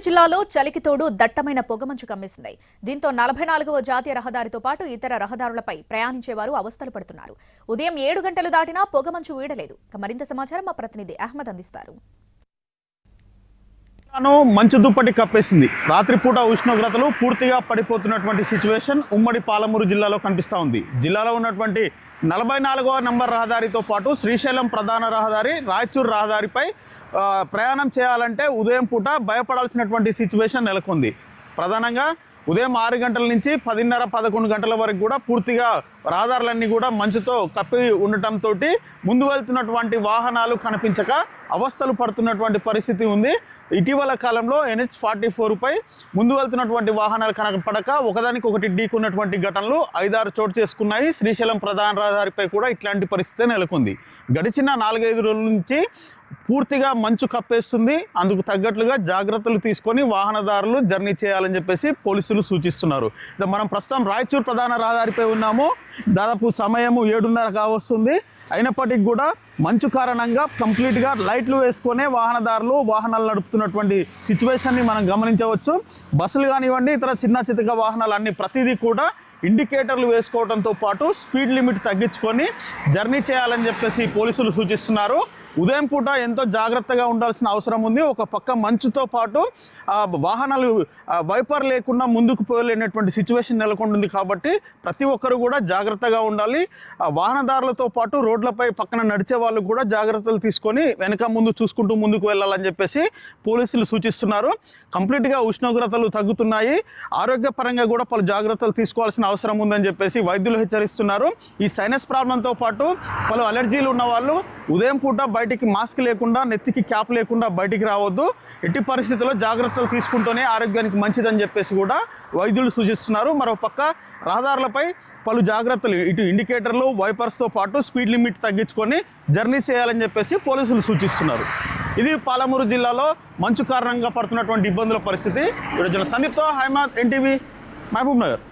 జిల్లాలో చలికి తోడు దట్టమైన పొగమంచు కమ్మేసింది. దీంతో 44వ జాతీయ రహదారితో పాటు ఇతర రహదారులపై ప్రయాణించేవారు అవస్థలు పడుతున్నారు. ఉదయం 7 గంటలు దాటినా పొగమంచు వీడలేదు. మరింత సమాచారం మా ప్రతినిధి అహ్మద్ అందిస్తారు. మంచు దుప్పటి కప్పేసింది. రాత్రిపూట ఉష్ణోగ్రతలు పూర్తిగా పడిపోతున్నటువంటి సిచ్యువేషన్ ఉమ్మడి పాలమూరు జిల్లాలో కనిపిస్తూ ఉంది. జిల్లాలో ఉన్నటువంటి 44వ నంబర్ రహదారితో పాటు శ్రీశైలం ప్రధాన రహదారి, రాయచూర్ రహదారిపై ప్రయాణం చేయాలంటే ఉదయం పూట భయపడాల్సినటువంటి సిచ్యువేషన్ నెలకొంది. ప్రధానంగా ఉదయం 6 గంటల నుంచి 10:30-11 గంటల వరకు కూడా పూర్తిగా రహదారులన్నీ కూడా మంచుతో కప్పి ఉండటంతో ముందు వెళ్తున్నటువంటి వాహనాలు కనిపించక అవస్థలు పడుతున్నటువంటి పరిస్థితి ఉంది. ఇటీవల కాలంలో NH-44పై ముందు వెళ్తున్నటువంటి వాహనాలు కనపడక ఒకదానికొకటి ఢీకున్నటువంటి ఘటనలు 5-6 చోటు చేసుకున్నాయి. శ్రీశైలం ప్రధాన రహదారిపై కూడా ఇట్లాంటి పరిస్థితి నెలకొంది. గడిచిన 4-5 రోజుల నుంచి పూర్తిగా మంచు కప్పేస్తుంది. అందుకు తగ్గట్లుగా జాగ్రత్తలు తీసుకొని వాహనదారులు జర్నీ చేయాలని చెప్పేసి పోలీసులు సూచిస్తున్నారు. మనం ప్రస్తుతం రాయచూర్ ప్రధాన రహదారిపై ఉన్నాము. దాదాపు సమయము 7:30 కావస్తుంది. అయినప్పటికీ కూడా మంచు కారణంగా కంప్లీట్గా లైట్లు వేసుకునే వాహనాలు నడుపుతున్నటువంటి సిచ్యువేషన్ని మనం గమనించవచ్చు. బస్సులు కానివ్వండి, ఇతర చిన్న చితక వాహనాలు అన్ని ప్రతిదీ కూడా ఇండికేటర్లు వేసుకోవడంతో పాటు స్పీడ్ లిమిట్ తగ్గించుకొని జర్నీ చేయాలని చెప్పేసి పోలీసులు సూచిస్తున్నారు. ఉదయం పూట ఎంతో జాగ్రత్తగా ఉండాల్సిన అవసరం ఉంది. ఒక పక్క మంచుతో పాటు వాహనాలు వైపర్ లేకుండా ముందుకు పోలేనటువంటి సిచ్యువేషన్ నెలకొంటుంది. కాబట్టి ప్రతి ఒక్కరు కూడా జాగ్రత్తగా ఉండాలి. వాహనదారులతో పాటు రోడ్లపై పక్కన నడిచే వాళ్ళు కూడా జాగ్రత్తలు తీసుకొని వెనక ముందు చూసుకుంటూ ముందుకు వెళ్ళాలని చెప్పేసి పోలీసులు సూచిస్తున్నారు. కంప్లీట్గా ఉష్ణోగ్రతలు తగ్గుతున్నాయి. ఆరోగ్యపరంగా కూడా పలు జాగ్రత్తలు తీసుకోవాల్సిన అవసరం ఉందని చెప్పేసి వైద్యులు హెచ్చరిస్తున్నారు. ఈ సైనస్ ప్రాబ్లంతో పాటు పలు అలర్జీలు ఉన్న వాళ్ళు ఉదయం పూట బయటికి మాస్క్ లేకుండా, నెత్తికి క్యాప్ లేకుండా బయటికి రావద్దు. ఎట్టి పరిస్థితుల్లో జాగ్రత్తలు తీసుకుంటూనే ఆరోగ్యానికి మంచిదని చెప్పేసి కూడా వైద్యులు సూచిస్తున్నారు. మరోపక్క రహదారులపై పలు జాగ్రత్తలు, ఇటు ఇండికేటర్లు, వైపర్స్తో పాటు స్పీడ్ లిమిట్ తగ్గించుకొని జర్నీ చేయాలని చెప్పేసి పోలీసులు సూచిస్తున్నారు. ఇది పాలమూరు జిల్లాలో మంచు కారణంగా పడుతున్నటువంటి ఇబ్బందుల పరిస్థితి. ఈరోజు సందీప్తో హైమాద్, NTV, మహబూబ్ నగర్.